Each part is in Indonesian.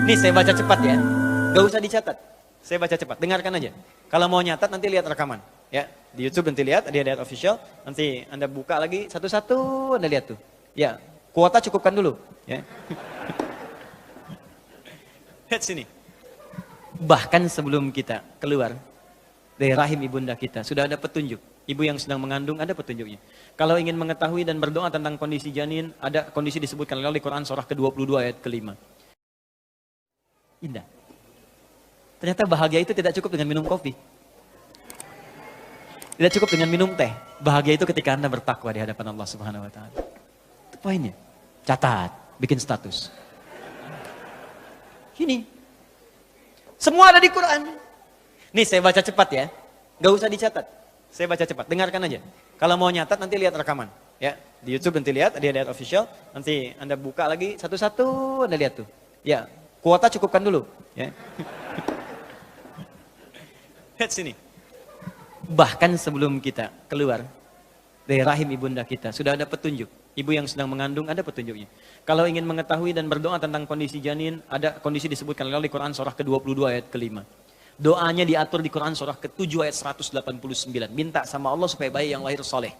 Nih saya baca cepat ya, gak usah dicatat. Saya baca cepat, dengarkan aja. Kalau mau nyatat nanti lihat rekaman. Ya, di YouTube nanti lihat, ada ayat official. Nanti Anda buka lagi satu-satu, Anda lihat tuh. Ya, kuota cukupkan dulu. Ya. Lihat sini. Bahkan sebelum kita keluar dari rahim ibunda kita, sudah ada petunjuk. Ibu yang sedang mengandung ada petunjuknya. Kalau ingin mengetahui dan berdoa tentang kondisi janin, ada kondisi disebutkan oleh Quran surah ke-22 ayat ke-5. Indah. Ternyata bahagia itu tidak cukup dengan minum kopi. Tidak cukup dengan minum teh. Bahagia itu ketika Anda bertakwa di hadapan Allah Subhanahu wa taala. Itu poinnya. Catat, bikin status. Ini. Semua ada di Quran. Nih saya baca cepat ya. Gak usah dicatat. Saya baca cepat, dengarkan aja. Kalau mau nyatat nanti lihat rekaman. Ya, di YouTube nanti lihat, ada ayat official. Nanti Anda buka lagi satu-satu, Anda lihat tuh. Ya, kuota cukupkan dulu. Ya. Lihat sini. Bahkan sebelum kita keluar dari rahim ibunda kita, sudah ada petunjuk. Ibu yang sedang mengandung ada petunjuknya. Kalau ingin mengetahui dan berdoa tentang kondisi janin, ada kondisi disebutkan oleh Quran surah ke-22 ayat ke-5. Doanya diatur di Quran surah ke-7 ayat 189. Minta sama Allah supaya bayi yang lahir soleh.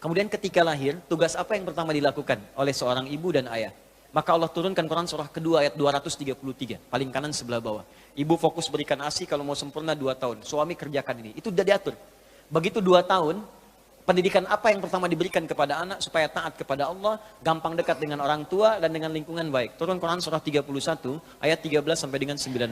Kemudian ketika lahir, tugas apa yang pertama dilakukan oleh seorang ibu dan ayah? Maka Allah turunkan Quran surah kedua ayat 233, paling kanan sebelah bawah. Ibu fokus berikan ASI kalau mau sempurna 2 tahun. Suami kerjakan ini. Itu sudah diatur. Begitu 2 tahun, pendidikan apa yang pertama diberikan kepada anak supaya taat kepada Allah, gampang dekat dengan orang tua dan dengan lingkungan baik. Turun Quran surah 31 ayat 13 sampai dengan 19.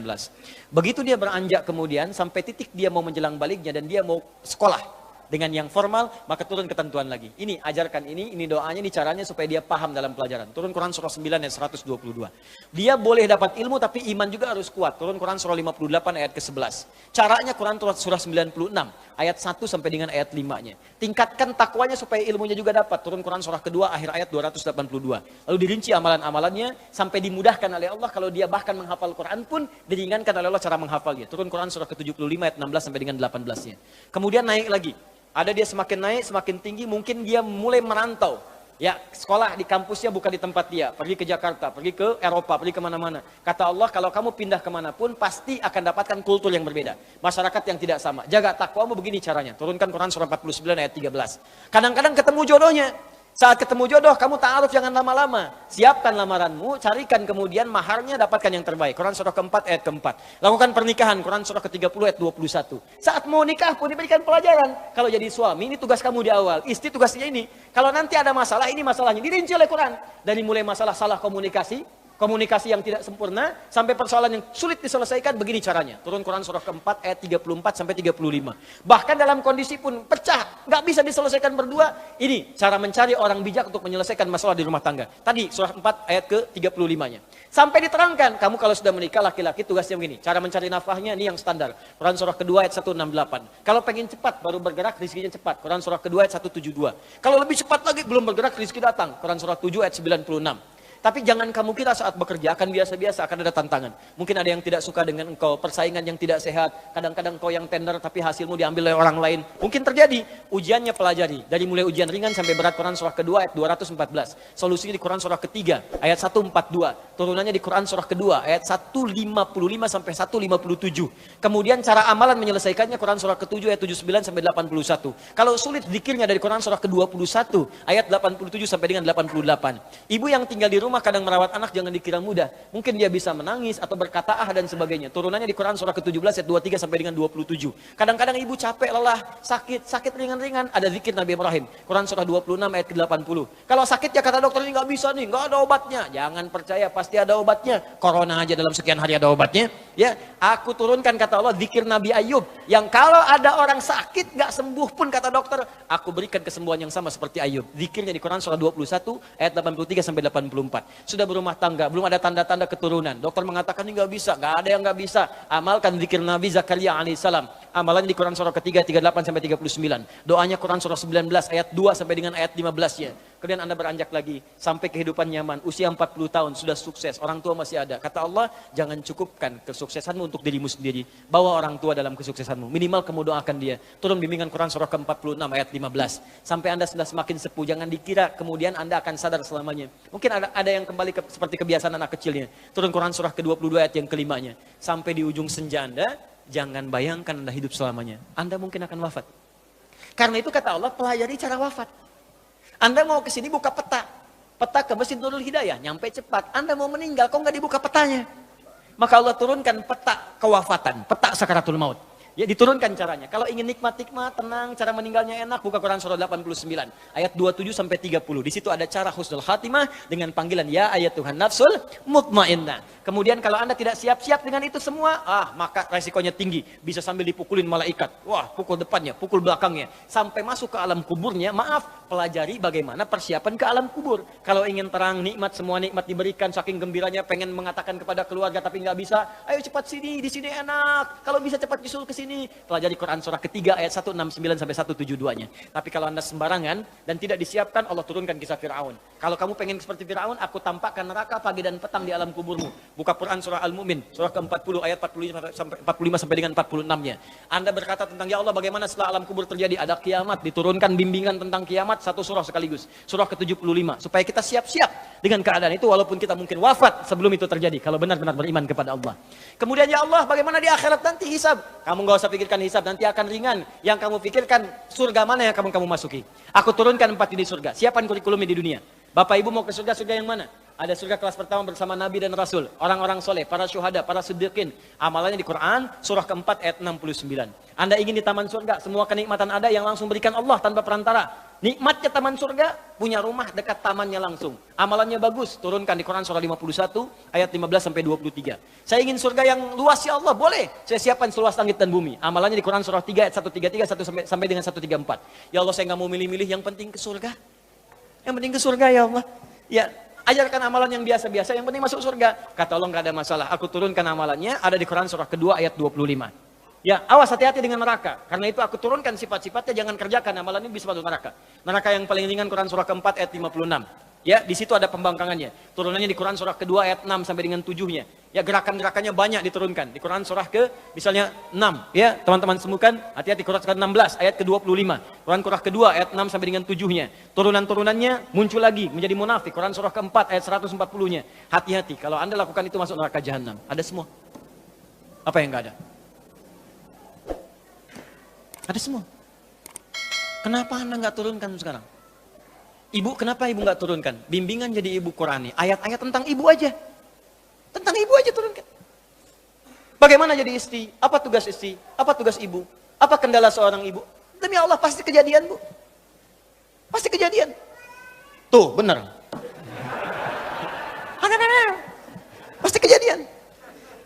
Begitu dia beranjak kemudian sampai titik dia mau menjelang baliknya dan dia mau sekolah dengan yang formal, maka turun ketentuan lagi. Ini ajarkan ini doanya, ini caranya supaya dia paham dalam pelajaran. Turun Quran surah 9 ayat 122. Dia boleh dapat ilmu tapi iman juga harus kuat. Turun Quran surah 58 ayat ke-11. Caranya Quran surah 96 ayat 1 sampai dengan ayat 5-nya. Tingkatkan takwanya supaya ilmunya juga dapat. Turun Quran surah kedua akhir ayat 282. Lalu dirinci amalan-amalannya sampai dimudahkan oleh Allah. Kalau dia bahkan menghafal Quran pun diringankan oleh Allah cara menghafalnya. Turun Quran surah ke-75 ayat 16 sampai dengan 18-nya. Kemudian naik lagi. Ada dia semakin naik, semakin tinggi, mungkin dia mulai merantau. Ya, sekolah di kampusnya bukan di tempat dia. Pergi ke Jakarta, pergi ke Eropa, pergi kemana-mana. Kata Allah, kalau kamu pindah kemanapun, pasti akan dapatkan kultur yang berbeda. Masyarakat yang tidak sama. Jaga takwamu begini caranya. Turunkan Quran surah 49 ayat 13. Kadang-kadang ketemu jodohnya. Saat ketemu jodoh, kamu ta'aruf jangan lama-lama. Siapkan lamaranmu, carikan kemudian maharnya, dapatkan yang terbaik. Quran surah keempat ayat keempat. Lakukan pernikahan, Quran surah ke-30 ayat 21. Saat mau nikah pun diberikan pelajaran. Kalau jadi suami, ini tugas kamu di awal. Istri tugasnya ini. Kalau nanti ada masalah, ini masalahnya. Dirinci oleh Quran. Dari mulai masalah salah komunikasi yang tidak sempurna, sampai persoalan yang sulit diselesaikan, begini caranya. Turun Quran surah keempat ayat 34 sampai 35. Bahkan dalam kondisi pun pecah, nggak bisa diselesaikan berdua, ini cara mencari orang bijak untuk menyelesaikan masalah di rumah tangga. Tadi surah 4 ayat ke-35-nya. Sampai diterangkan, kamu kalau sudah menikah laki-laki tugasnya begini. Cara mencari nafkahnya ini yang standar. Quran surah kedua ayat 168. Kalau pengen cepat baru bergerak, rezekinya cepat. Quran surah kedua ayat 172. Kalau lebih cepat lagi belum bergerak, rezeki datang. Quran surah 7 ayat 96. Tapi jangan kamu kira saat bekerja akan biasa-biasa, akan ada tantangan. Mungkin ada yang tidak suka dengan engkau, persaingan yang tidak sehat. Kadang-kadang engkau yang tender tapi hasilmu diambil oleh orang lain. Mungkin terjadi. Ujiannya pelajari. Dari mulai ujian ringan sampai berat. Quran surah kedua ayat 214. Solusinya di Quran surah ketiga ayat 142. Turunannya di Quran surah kedua ayat 155 sampai 157. Kemudian cara amalan menyelesaikannya Quran surah ke-7 ayat 79 sampai 81. Kalau sulit zikirnya dari Quran surah ke-21 ayat 87 sampai dengan 88. Ibu yang tinggal di rumah kadang merawat anak jangan dikira mudah. Mungkin dia bisa menangis atau berkata dan sebagainya. Turunannya di Quran surah ke-17 ayat 23 sampai dengan 27. Kadang-kadang ibu capek, lelah, sakit ringan-ringan, ada zikir Nabi Ibrahim. Quran surah 26 ayat ke-80. Kalau sakit ya kata dokter ini nggak bisa nih, nggak ada obatnya. Jangan percaya, pasti ada obatnya. Corona aja dalam sekian hari ada obatnya. Ya, aku turunkan kata Allah zikir Nabi Ayub yang kalau ada orang sakit nggak sembuh pun kata dokter, aku berikan kesembuhan yang sama seperti Ayub. Zikirnya di Quran surah 21 ayat 83 sampai 84. Sudah berumah tangga, belum ada tanda-tanda keturunan. Dokter mengatakan ini nggak bisa, nggak ada yang nggak bisa. Amalkan zikir Nabi Zakaria alaihissalam. Amalannya di Quran surah ketiga 38 sampai 39. Doanya Quran surah 19 ayat 2 sampai dengan ayat 15-nya. kemudian Anda beranjak lagi sampai kehidupan nyaman, usia 40 tahun sudah sukses, orang tua masih ada. Kata Allah, jangan cukupkan kesuksesanmu untuk dirimu sendiri, bawa orang tua dalam kesuksesanmu. Minimal kamu doakan dia. Turun bimbingan Quran surah ke-46 ayat 15. Sampai Anda sudah semakin sepuh, jangan dikira kemudian Anda akan sadar selamanya. Mungkin ada yang kembali seperti kebiasaan anak kecilnya. Turun Quran surah ke-22 ayat yang kelimanya. Sampai di ujung senja Anda, jangan bayangkan Anda hidup selamanya. Anda mungkin akan wafat. Karena itu kata Allah, pelajari cara wafat. Anda mau ke sini buka peta. Peta ke Masjid Nurul Hidayah, nyampe cepat. Anda mau meninggal, kok nggak dibuka petanya? Maka Allah turunkan peta kewafatan, peta sakaratul maut. Ya, diturunkan caranya. Kalau ingin nikmat-nikmat, tenang, cara meninggalnya enak, buka Quran surah 89 ayat 27 sampai 30. Di situ ada cara husnul khatimah dengan panggilan ya ayat Tuhan nafsul mutmainnah. Kemudian kalau Anda tidak siap-siap dengan itu semua, maka resikonya tinggi. Bisa sambil dipukulin malaikat. Wah, pukul depannya, pukul belakangnya. Sampai masuk ke alam kuburnya, maaf, pelajari bagaimana persiapan ke alam kubur. Kalau ingin terang, nikmat, semua nikmat diberikan, saking gembiranya pengen mengatakan kepada keluarga tapi nggak bisa. Ayo cepat sini, di sini enak. Kalau bisa cepat nyusul ke sini. Pelajari Quran surah ketiga ayat 169 sampai 172-nya. Tapi kalau Anda sembarangan dan tidak disiapkan, Allah turunkan kisah Fir'aun. Kalau kamu pengen seperti Fir'aun, aku tampakkan neraka pagi dan petang di alam kuburmu. Buka Quran surah Al-Mu'min, surah ke-40 ayat 45 sampai dengan 46-nya. Anda berkata tentang ya Allah bagaimana setelah alam kubur terjadi ada kiamat, diturunkan bimbingan tentang kiamat satu surah sekaligus. Surah ke-75 supaya kita siap-siap dengan keadaan itu walaupun kita mungkin wafat sebelum itu terjadi kalau benar-benar beriman kepada Allah. Kemudian ya Allah bagaimana di akhirat nanti hisab? Kamu gak usah pikirkan hisab, nanti akan ringan. Yang kamu pikirkan surga mana yang kamu masuki. Aku turunkan 4 jenis surga. Siapkan kurikulumnya di dunia. Bapak Ibu mau ke surga yang mana? Ada surga kelas pertama bersama Nabi dan Rasul, orang-orang soleh, para syuhada, para siddiqin. Amalannya di Quran, surah keempat ayat 69. Anda ingin di taman surga, semua kenikmatan ada yang langsung berikan Allah tanpa perantara. Nikmatnya taman surga, punya rumah dekat tamannya langsung. Amalannya bagus, turunkan di Quran surah 51 ayat 15 sampai 23. Saya ingin surga yang luas ya Allah, boleh. Saya siapkan seluas langit dan bumi. Amalannya di Quran surah 3 ayat 133 sampai dengan 134. Ya Allah saya nggak mau milih-milih, yang penting ke surga. Yang penting ke surga ya Allah. Ya, ajarkan amalan yang biasa-biasa, yang penting masuk surga. Kata Allah nggak ada masalah. Aku turunkan amalannya, ada di Quran surah kedua ayat 25. Ya, awas hati-hati dengan neraka. Karena itu aku turunkan sifat-sifatnya, jangan kerjakan amalan ini bisa masuk neraka. Neraka yang paling ringan Quran surah keempat ayat 56. Ya, di situ ada pembangkangannya. Turunannya di Quran surah kedua ayat 6 sampai dengan 7-nya. Ya, gerakan-gerakannya banyak diturunkan. Di Quran surah ke misalnya 6, ya, teman-teman semukan, hati-hati Quran surah 16 ayat ke-25. Quran surah kedua ayat 6 sampai dengan 7-nya. Turunan-turunannya muncul lagi menjadi munafik. Quran surah keempat ayat 140-nya. Hati-hati, kalau Anda lakukan itu masuk neraka jahanam. Ada semua. Apa yang enggak ada? Ada semua. Kenapa Anda enggak turunkan sekarang? Ibu, kenapa ibu nggak turunkan? Bimbingan jadi ibu Qurani. Ayat-ayat tentang ibu aja. Tentang ibu aja turunkan. Bagaimana jadi istri? Apa tugas istri? Apa tugas ibu? Apa kendala seorang ibu? Demi Allah pasti kejadian, Bu. Pasti kejadian. Tuh, benar. Pasti kejadian.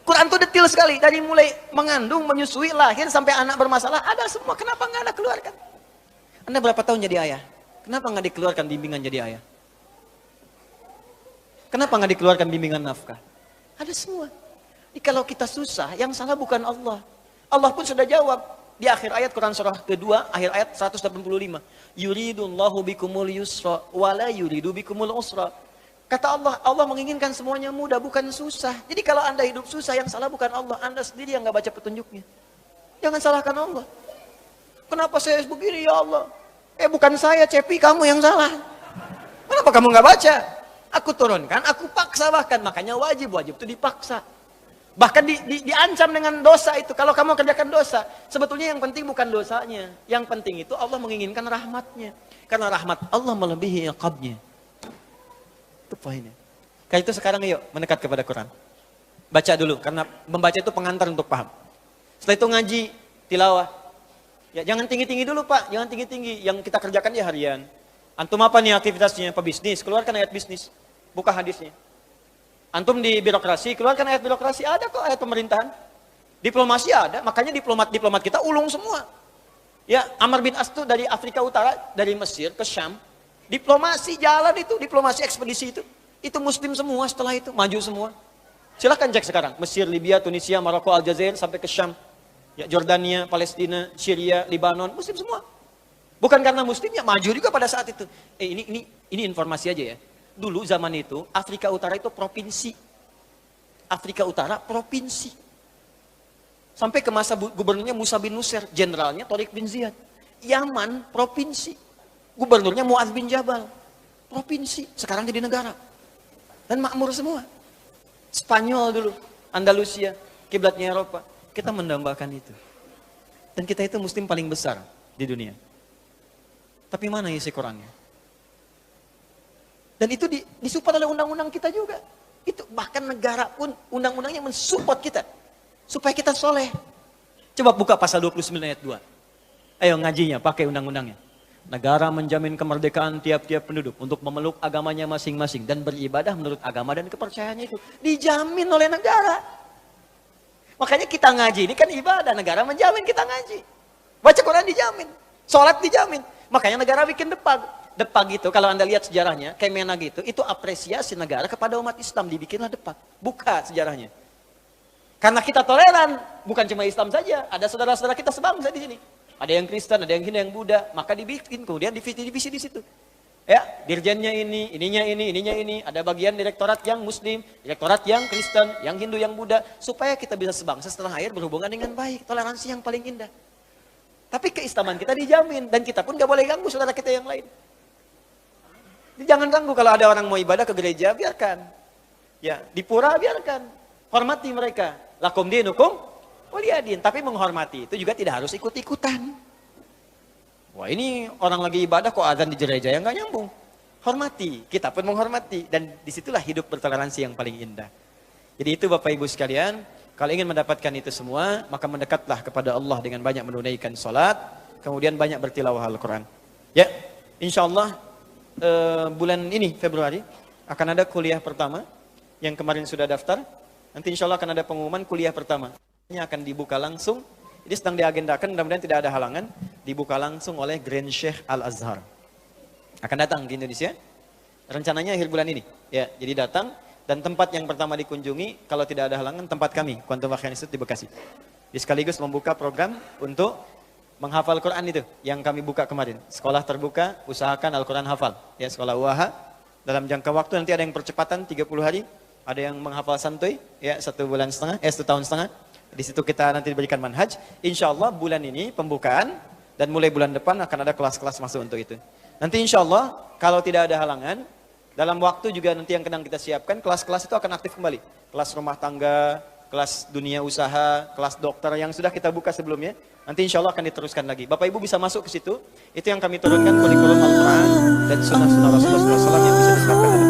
Quran tuh detail sekali. Dari mulai mengandung, menyusui, lahir, sampai anak bermasalah. Ada semua. Kenapa nggak Anda keluarkan? Anda berapa tahun jadi ayah? Kenapa nggak dikeluarkan bimbingan jadi ayah? Kenapa nggak dikeluarkan bimbingan nafkah? Ada semua. Jadi kalau kita susah, yang salah bukan Allah. Allah pun sudah jawab. Di akhir ayat Quran surah kedua, akhir ayat 185. Yuridullahu bikumul yusra, wala yuridu bikumul usra. Kata Allah, Allah menginginkan semuanya mudah, bukan susah. Jadi kalau Anda hidup susah, yang salah bukan Allah. Anda sendiri yang nggak baca petunjuknya. Jangan salahkan Allah. Kenapa saya begini ya Allah? Bukan saya, Cepi, kamu yang salah. Kenapa kamu nggak baca? Aku turunkan, aku paksa bahkan. Makanya wajib itu dipaksa. Bahkan diancam dengan dosa itu. Kalau kamu kerjakan dosa, sebetulnya yang penting bukan dosanya. Yang penting itu Allah menginginkan rahmatnya. Karena rahmat Allah melebihi iqabnya. Itu poinnya. Karena itu sekarang yuk mendekat kepada Quran. Baca dulu, karena membaca itu pengantar untuk paham. Setelah itu ngaji, tilawah. Ya, jangan tinggi-tinggi dulu Pak, jangan tinggi-tinggi. Yang kita kerjakan ya harian. Antum apa nih aktivitasnya? Pebisnis, keluarkan ayat bisnis. Buka hadisnya. Antum di birokrasi, keluarkan ayat birokrasi. Ada kok ayat pemerintahan. Diplomasi ada, makanya diplomat kita ulung semua. Ya, Amr bin As itu dari Afrika Utara, dari Mesir ke Syam. Diplomasi jalan itu, diplomasi ekspedisi itu. Itu muslim semua setelah itu, maju semua. Silahkan cek sekarang. Mesir, Libya, Tunisia, Maroko, Aljazair, sampai ke Syam. Ya, Jordania, Palestina, Syria, Libanon, muslim semua. Bukan karena muslim ya maju juga pada saat itu. Ini Ini informasi aja ya. Dulu zaman itu, Afrika Utara itu provinsi. Afrika Utara provinsi. Sampai ke masa gubernurnya Musa bin Nusir, jenderalnya Tariq bin Ziyad. Yaman provinsi. Gubernurnya Mu'adz bin Jabal. Provinsi, sekarang jadi negara. Dan makmur semua. Spanyol dulu, Andalusia, kiblatnya Eropa. Kita mendambakan itu. Dan kita itu muslim paling besar di dunia. Tapi mana isi Qurannya? Dan itu disupport oleh undang-undang kita juga. Itu bahkan negara pun undang-undangnya mensupport kita. Supaya kita soleh. Coba buka pasal 29 ayat 2. Ayo ngajinya pakai undang-undangnya. Negara menjamin kemerdekaan tiap-tiap penduduk untuk memeluk agamanya masing-masing dan beribadah menurut agama dan kepercayaannya itu. Dijamin oleh negara. Makanya kita ngaji ini kan ibadah, negara menjamin kita ngaji. Baca Quran dijamin, sholat dijamin. Makanya negara bikin depag. Depag itu kalau Anda lihat sejarahnya, Kemenag itu apresiasi negara kepada umat Islam, dibikinlah depag. Buka sejarahnya. Karena kita toleran, bukan cuma Islam saja, ada saudara-saudara kita sebangsa di sini. Ada yang Kristen, ada yang Hindu, yang Buddha, maka dibikin, kemudian divisi di situ. Ya, dirjennya ini, ininya ini. Ada bagian direktorat yang Muslim, direktorat yang Kristen, yang Hindu, yang Buddha, supaya kita bisa sebangsa setelah akhir berhubungan dengan baik, toleransi yang paling indah. Tapi keislaman kita dijamin, dan kita pun gak boleh ganggu saudara kita yang lain. Jangan ganggu kalau ada orang mau ibadah ke gereja, biarkan. Ya, di pura biarkan. Hormati mereka. Lakum dinukum waliyadin, tapi menghormati itu juga tidak harus ikut-ikutan. Wah, ini orang lagi ibadah kok azan di gereja yang nggak nyambung. Hormati, kita pun menghormati, dan disitulah hidup bertoleransi yang paling indah. Jadi itu Bapak Ibu sekalian, kalau ingin mendapatkan itu semua, maka mendekatlah kepada Allah dengan banyak menunaikan salat, kemudian banyak bertilawah Al-Quran. Ya, insya Allah bulan ini Februari akan ada kuliah pertama yang kemarin sudah daftar. Nanti insya Allah akan ada pengumuman kuliah pertama. Akan dibuka langsung, ini sedang diagendakan, mudah-mudahan tidak ada halangan, dibuka langsung oleh Grand Sheikh Al-Azhar. Akan datang di Indonesia, rencananya akhir bulan ini. Ya, jadi datang, dan tempat yang pertama dikunjungi, kalau tidak ada halangan, tempat kami, Quantum Wakhian Institute di Bekasi. Di sekaligus membuka program untuk menghafal Quran itu, yang kami buka kemarin. Sekolah terbuka, usahakan Al-Quran hafal. Ya, sekolah UAHA, dalam jangka waktu nanti ada yang percepatan 30 hari, ada yang menghafal santuy, ya 1 tahun setengah. Di situ kita nanti diberikan manhaj. Insya Allah bulan ini pembukaan, dan mulai bulan depan akan ada kelas-kelas masuk untuk itu. Nanti insya Allah kalau tidak ada halangan, dalam waktu juga nanti yang sedang kita siapkan, kelas-kelas itu akan aktif kembali. Kelas rumah tangga, kelas dunia usaha, kelas dokter yang sudah kita buka sebelumnya. Nanti insya Allah akan diteruskan lagi. Bapak Ibu bisa masuk ke situ. Itu yang kami turunkan kurikulum Al-Quran dan sunnah-sunnah Rasulullah SAW yang bisa diterapkan dalam